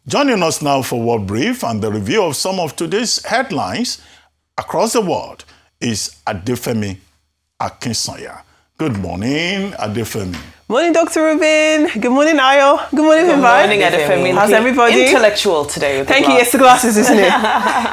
Joining us now for World Brief and the review of some of today's headlines across the world is Adefemi Akinsanya. Good morning, Adefemi. Morning, Dr. Rubin. Good morning, Ayo. Good morning, Good morning, Adefemi. How's everybody? Intellectual today. Thank you. Yes, the glasses, isn't it?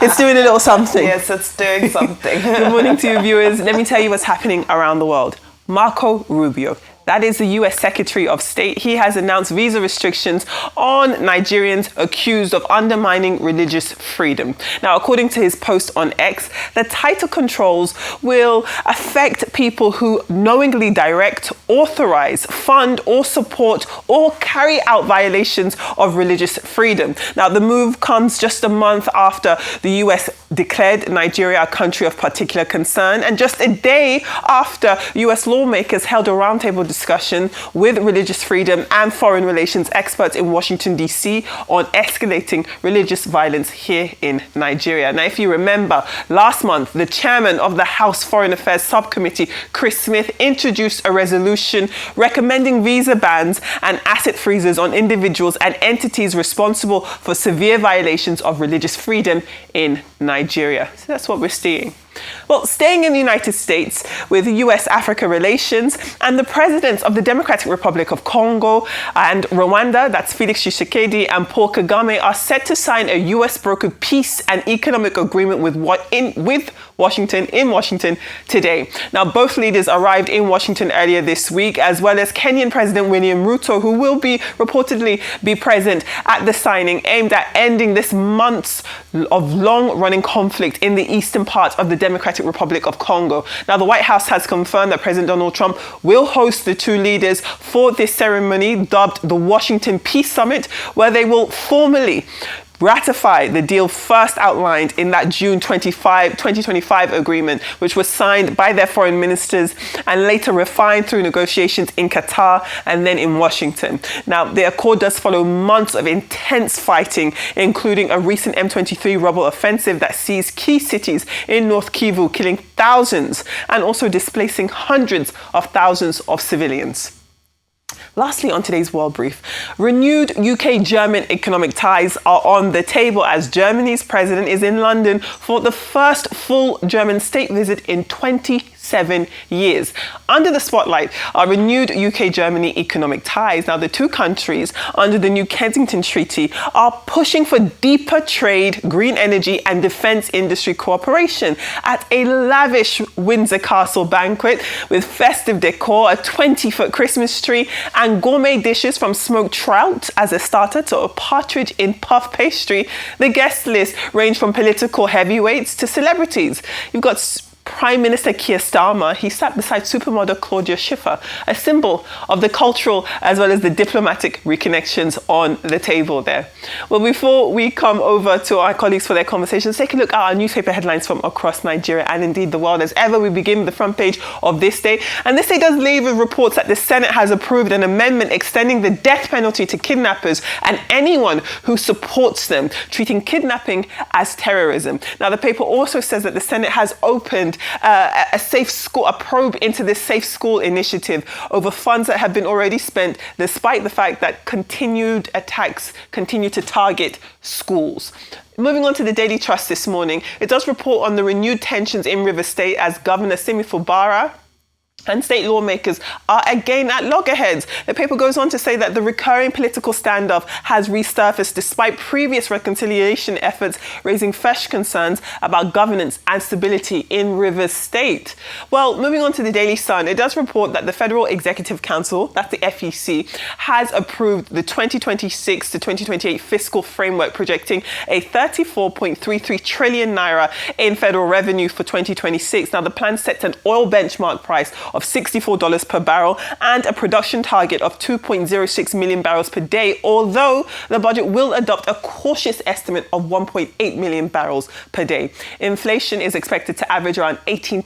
It's doing a little something. Yes, it's doing something. Good morning to you, viewers. Let me tell you what's happening around the world. Marco Rubio, that is the US Secretary of State. He has announced visa restrictions on Nigerians accused of undermining religious freedom. Now, according to his post on X, the tighter controls will affect people who knowingly direct, authorize, fund, or support, or carry out violations of religious freedom. Now, the move comes just a month after the US declared Nigeria a country of particular concern, and just a day after US lawmakers held a roundtable discussion with religious freedom and foreign relations experts in Washington, D.C. on escalating religious violence here in Nigeria. Now, if you remember, last month, the chairman of the House Foreign Affairs Subcommittee, Chris Smith, introduced a resolution recommending visa bans and asset freezes on individuals and entities responsible for severe violations of religious freedom in Nigeria. So that's what we're seeing. Well, staying in the United States with US-Africa relations, and the presidents of the Democratic Republic of Congo and Rwanda, that's Felix Tshisekedi and Paul Kagame, are set to sign a US-brokered peace and economic agreement with Washington today. Now, both leaders arrived in Washington earlier this week, as well as Kenyan President William Ruto, who will reportedly be present at the signing, aimed at ending this months of long-running conflict in the eastern part of the Democratic Republic of Congo. Now, the White House has confirmed that President Donald Trump will host the two leaders for this ceremony, dubbed the Washington Peace Summit, where they will formally ratify the deal first outlined in that June 2025 agreement, which was signed by their foreign ministers and later refined through negotiations in Qatar and then in Washington. Now, the accord does follow months of intense fighting, including a recent M23 rebel offensive that seized key cities in North Kivu, killing thousands and also displacing hundreds of thousands of civilians. Lastly, on today's World Brief, renewed UK-German economic ties are on the table as Germany's president is in London for the first full German state visit in 27 years. Under the spotlight are renewed UK-Germany economic ties. Now, the two countries, under the New Kensington Treaty, are pushing for deeper trade, green energy, and defense industry cooperation at a lavish Windsor Castle banquet with festive decor, a 20-foot Christmas tree, and gourmet dishes from smoked trout as a starter to a partridge in puff pastry. The guest list range from political heavyweights to celebrities. You've got Prime Minister Keir Starmer. He sat beside supermodel Claudia Schiffer, a symbol of the cultural as well as the diplomatic reconnections on the table there. Well, before we come over to our colleagues for their conversations, take a look at our newspaper headlines from across Nigeria and indeed the world. As ever, we begin with the front page of This Day. And This Day does leave with reports that the Senate has approved an amendment extending the death penalty to kidnappers and anyone who supports them, treating kidnapping as terrorism. Now, the paper also says that the Senate has opened a probe into this Safe School initiative over funds that have been already spent, despite the fact that continued attacks continue to target schools. Moving on to the Daily Trust this morning, it does report on the renewed tensions in Rivers State as Governor Simi Fubara and state lawmakers are again at loggerheads. The paper goes on to say that the recurring political standoff has resurfaced despite previous reconciliation efforts raising fresh concerns about governance and stability in Rivers State. Well, moving on to the Daily Sun, it does report that the Federal Executive Council, that's the FEC, has approved the 2026 to 2028 fiscal framework, projecting a 34.33 trillion naira in federal revenue for 2026. Now, the plan sets an oil benchmark price of $64 per barrel and a production target of 2.06 million barrels per day, although the budget will adopt a cautious estimate of 1.8 million barrels per day. Inflation is expected to average around 18%,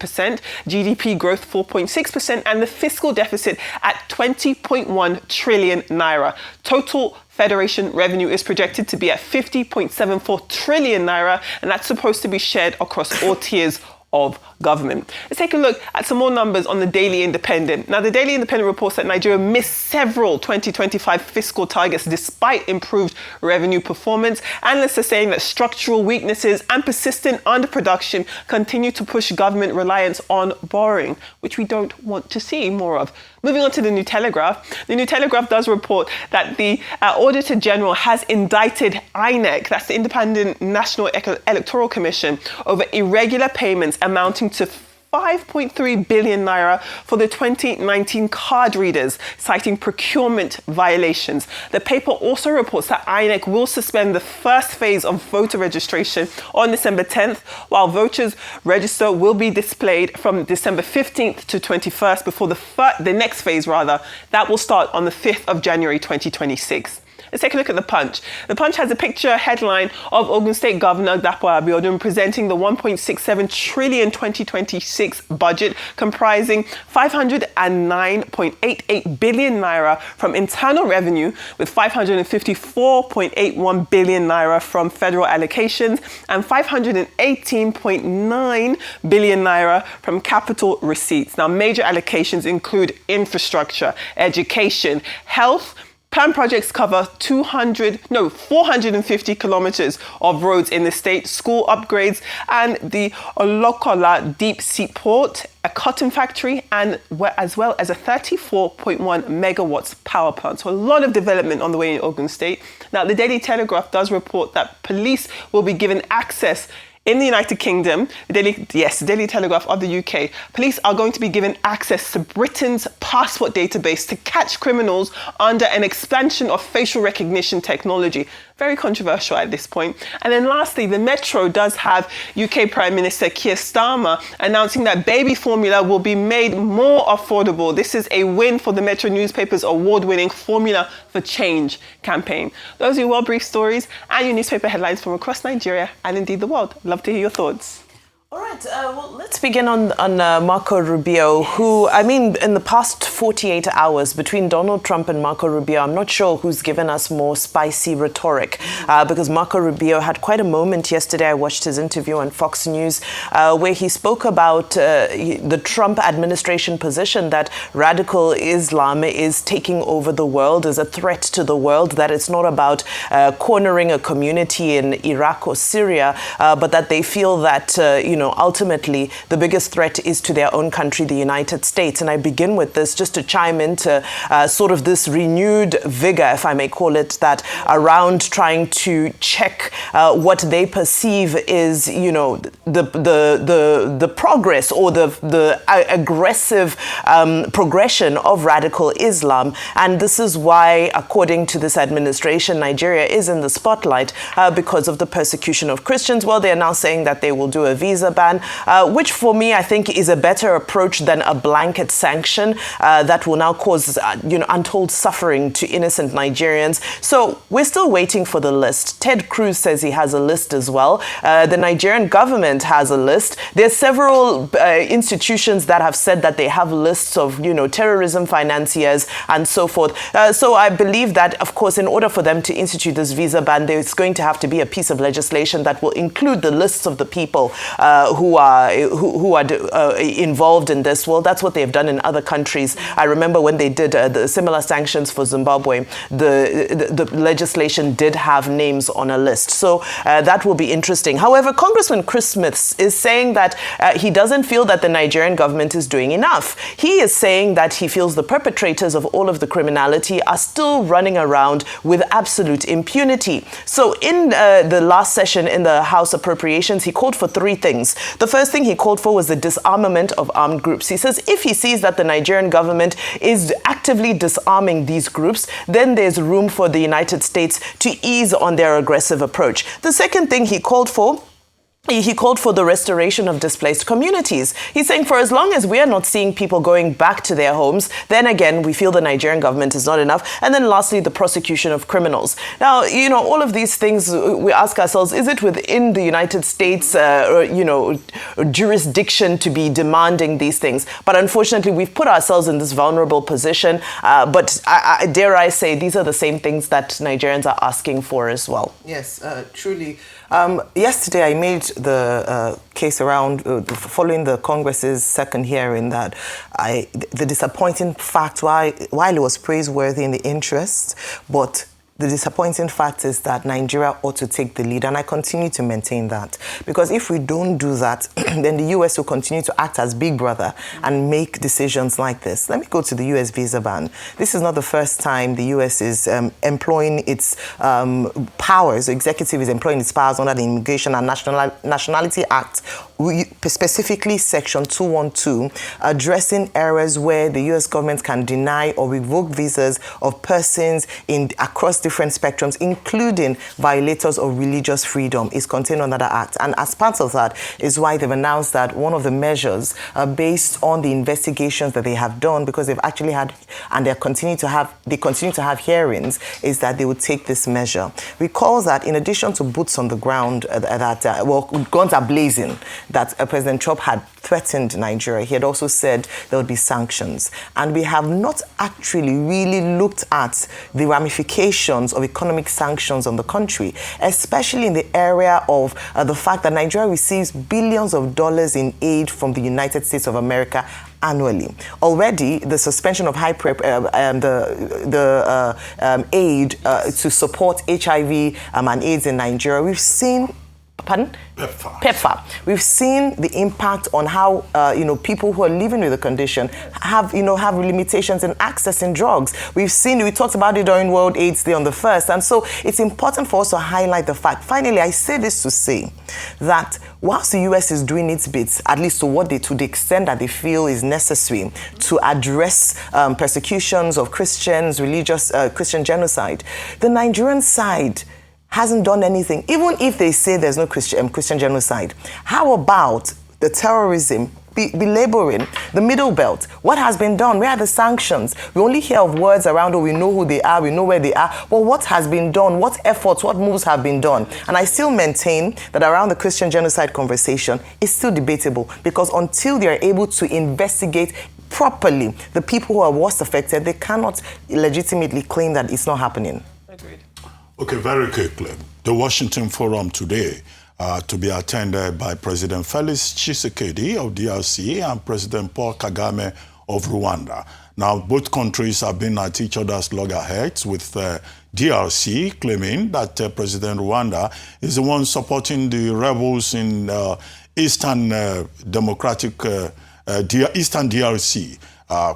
GDP growth 4.6%, and the fiscal deficit at 20.1 trillion naira. Total Federation revenue is projected to be at 50.74 trillion naira, and that's supposed to be shared across all tiers of government. Let's take a look at some more numbers on the Daily Independent. Now, the Daily Independent reports that Nigeria missed several 2025 fiscal targets despite improved revenue performance. Analysts are saying that structural weaknesses and persistent underproduction continue to push government reliance on borrowing, which we don't want to see more of. Moving on to the New Telegraph. The New Telegraph does report that the Auditor General has indicted INEC, that's the Independent National Electoral Commission, over irregular payments amounting to 5.3 billion naira for the 2019 card readers, citing procurement violations. The paper also reports that INEC will suspend the first phase of voter registration on December 10th, while voters register will be displayed from December 15th to 21st before the next phase, that will start on the 5th of January 2026. Let's take a look at The Punch. The Punch has a picture headline of Ogun State Governor Dapo Abiodun presenting the 1.67 trillion 2026 budget, comprising 509.88 billion naira from internal revenue, with 554.81 billion naira from federal allocations and 518.9 billion naira from capital receipts. Now, major allocations include infrastructure, education, health. Planned projects cover 450 kilometers of roads in the state, school upgrades, and the Olokola deep sea port, a cotton factory, and as well as a 34.1 megawatts power plant. So a lot of development on the way in Ogun State. Now, the Daily Telegraph does report that police will be given access in the United Kingdom, the Daily Telegraph of the UK, police are going to be given access to Britain's passport database to catch criminals under an expansion of facial recognition technology. Very controversial at this point. And then lastly, the Metro does have UK Prime Minister Keir Starmer announcing that baby formula will be made more affordable. This is a win for the Metro newspaper's award-winning Formula for Change campaign. Those are your well-briefed stories and your newspaper headlines from across Nigeria and indeed the world. Love to hear your thoughts. All right, well, let's begin on Marco Rubio, who, I mean, in the past 48 hours between Donald Trump and Marco Rubio, I'm not sure who's given us more spicy rhetoric, because Marco Rubio had quite a moment yesterday. I watched his interview on Fox News, where he spoke about the Trump administration position that radical Islam is taking over the world, is a threat to the world, that it's not about cornering a community in Iraq or Syria, but that they feel that, ultimately the biggest threat is to their own country, the United States. And I begin with this just to chime into sort of this renewed vigor, if I may call it that, around trying to check what they perceive is, the progress or the aggressive progression of radical Islam. And this is why, according to this administration, Nigeria is in the spotlight because of the persecution of Christians. Well, they are now saying that they will do a visa ban, which for me, I think is a better approach than a blanket sanction that will now cause, untold suffering to innocent Nigerians. So we're still waiting for the list. Ted Cruz says he has a list as well. The Nigerian government has a list. There's several institutions that have said that they have lists of, terrorism financiers and so forth. So I believe that, of course, in order for them to institute this visa ban, there's going to have to be a piece of legislation that will include the lists of the people who are involved in this. Well, that's what they've done in other countries. I remember when they did the similar sanctions for Zimbabwe, the legislation did have names on a list. So that will be interesting. However, Congressman Chris Smith is saying that he doesn't feel that the Nigerian government is doing enough. He is saying that he feels the perpetrators of all of the criminality are still running around with absolute impunity. So in the last session in the House Appropriations, he called for three things. The first thing he called for was the disarmament of armed groups. He says if he sees that the Nigerian government is actively disarming these groups, then there's room for the United States to ease on their aggressive approach. The second thing he called for the restoration of displaced communities. He's saying for as long as we are not seeing people going back to their homes, then again, we feel the Nigerian government is not enough. And then lastly, the prosecution of criminals. Now, all of these things, we ask ourselves, is it within the United States, jurisdiction to be demanding these things? But unfortunately, we've put ourselves in this vulnerable position. But dare I say, these are the same things that Nigerians are asking for as well. Yes, truly. Yesterday, I made the case around following the Congress's second hearing that the disappointing fact, while it was praiseworthy in the interest, but the disappointing fact is that Nigeria ought to take the lead, and I continue to maintain that. Because if we don't do that, then the US will continue to act as big brother and make decisions like this. Let me go to the US visa ban. This is not the first time the US is employing its powers, the executive is employing its powers under the Immigration and Nationality Act, specifically Section 212, addressing areas where the US government can deny or revoke visas of persons across different spectrums, including violators of religious freedom, is contained under the Act. And as part of that is why they've announced that one of the measures, based on the investigations that they have done, because they've actually had, and they continue to have hearings, is that they would take this measure. Recall that in addition to boots on the ground, guns are blazing, that President Trump had threatened Nigeria. He had also said there would be sanctions. And we have not actually really looked at the ramifications of economic sanctions on the country, especially in the area of the fact that Nigeria receives billions of dollars in aid from the United States of America annually. Already, the suspension of aid to support HIV and AIDS in Nigeria, we've seen. Pardon? PEPFAR. We've seen the impact on how people who are living with the condition have limitations in accessing drugs. We talked about it during World AIDS Day on the 1st, and so it's important for us to highlight the fact. Finally, I say this to say that whilst the US is doing its bits, at least to the extent that they feel is necessary to address persecutions of Christians, Christian genocide, the Nigerian side hasn't done anything. Even if they say there's no Christian genocide, how about the terrorism, belaboring the Middle Belt? What has been done? Where are the sanctions? We only hear of words around, we know who they are, we know where they are. But what has been done? What efforts, what moves have been done? And I still maintain that around the Christian genocide conversation, it's still debatable, because until they're able to investigate properly the people who are worst affected, they cannot legitimately claim that it's not happening. Agreed. Okay, very quickly. The Washington Forum today to be attended by President Felix Tshisekedi of DRC and President Paul Kagame of Rwanda. Now, both countries have been at each other's loggerheads, with DRC claiming that President Rwanda is the one supporting the rebels in Eastern Eastern DRC,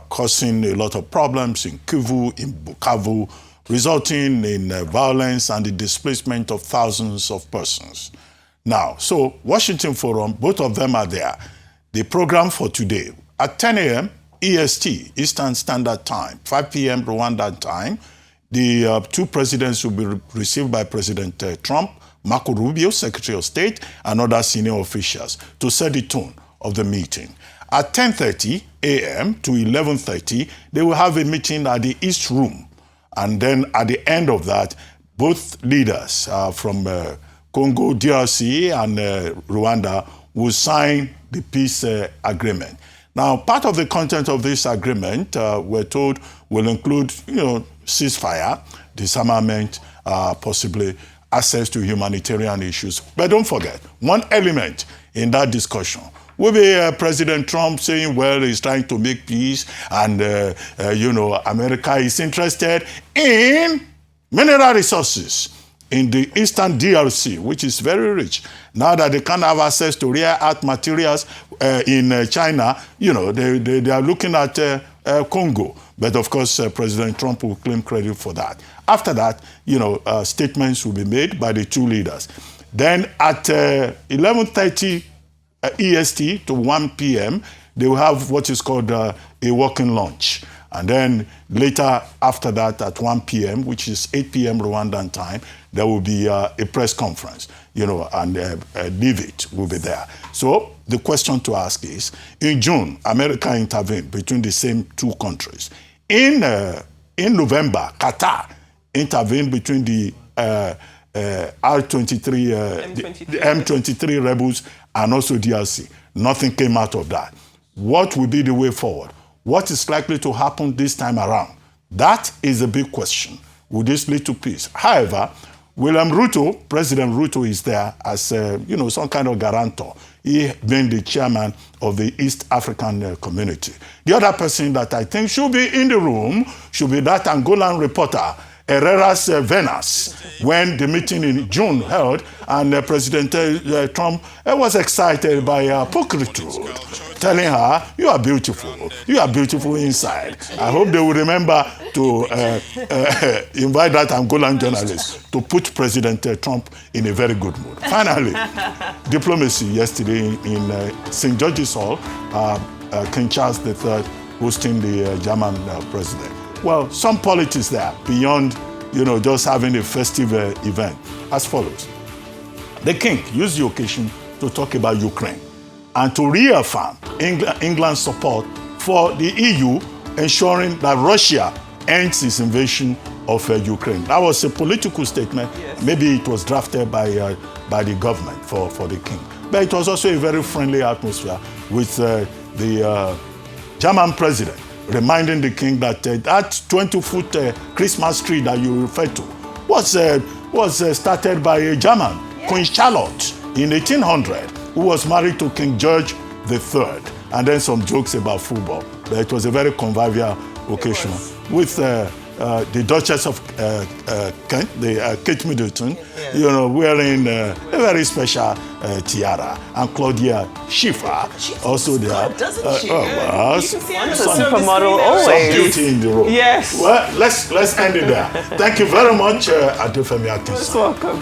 causing a lot of problems in Kivu, in Bukavu, resulting in violence and the displacement of thousands of persons. Now, so Washington Forum, both of them are there. The program for today, at 10 a.m. EST, Eastern Standard Time, 5 p.m. Rwandan time, the two presidents will be received by President Trump, Marco Rubio, Secretary of State, and other senior officials to set the tone of the meeting. At 10:30 a.m. to 11:30, they will have a meeting at the East Room. And then at the end of that, both leaders from Congo, DRC, and Rwanda will sign the peace agreement. Now, part of the content of this agreement, we're told, will include, ceasefire, disarmament, possibly access to humanitarian issues. But don't forget, one element in that discussion will be President Trump saying, well, he's trying to make peace, and, America is interested in mineral resources in the Eastern DRC, which is very rich. Now that they can't have access to rare earth materials in China, they are looking at Congo. But of course, President Trump will claim credit for that. After that, statements will be made by the two leaders. Then at 11:30 EST to 1 p.m., they will have what is called a working lunch. And then later after that at 1 p.m., which is 8 p.m. Rwandan time, there will be a press conference, and David will be there. So the question to ask is, in June, America intervened between the same two countries. In November, Qatar intervened between the M23 rebels and also DRC. Nothing came out of that. What will be the way forward? What is likely to happen this time around? That is a big question. Will this lead to peace? However, William Ruto, President Ruto, is there as some kind of guarantor. He being the chairman of the East African community. The other person that I think should be in the room should be that Angolan reporter, Herrera's Venas, when the meeting in June held, and President Trump was excited by pulchritude, telling her, you are beautiful inside. I hope they will remember to invite that Angolan journalist to put President Trump in a very good mood. Finally, diplomacy yesterday in St. George's Hall, King Charles III hosting the German president. Well, some politics there beyond, just having a festive event as follows. The king used the occasion to talk about Ukraine and to reaffirm England's support for the EU, ensuring that Russia ends its invasion of Ukraine. That was a political statement. Yes. Maybe it was drafted by the government for the king. But it was also a very friendly atmosphere with the German president reminding the king that that 20-foot Christmas tree that you referred to was started by a German, yes, Queen Charlotte, in 1800, who was married to King George III. And then some jokes about football. But it was a very convivial occasion with the Duchess of Kent, Kate Middleton, yes, wearing a very special tiara, and Claudia Schiffer also there. Doesn't she? Supermodel always. Some beauty in the room. Yes. Well, let's end it there. Thank you very much, Adefemi Akinson. You're welcome.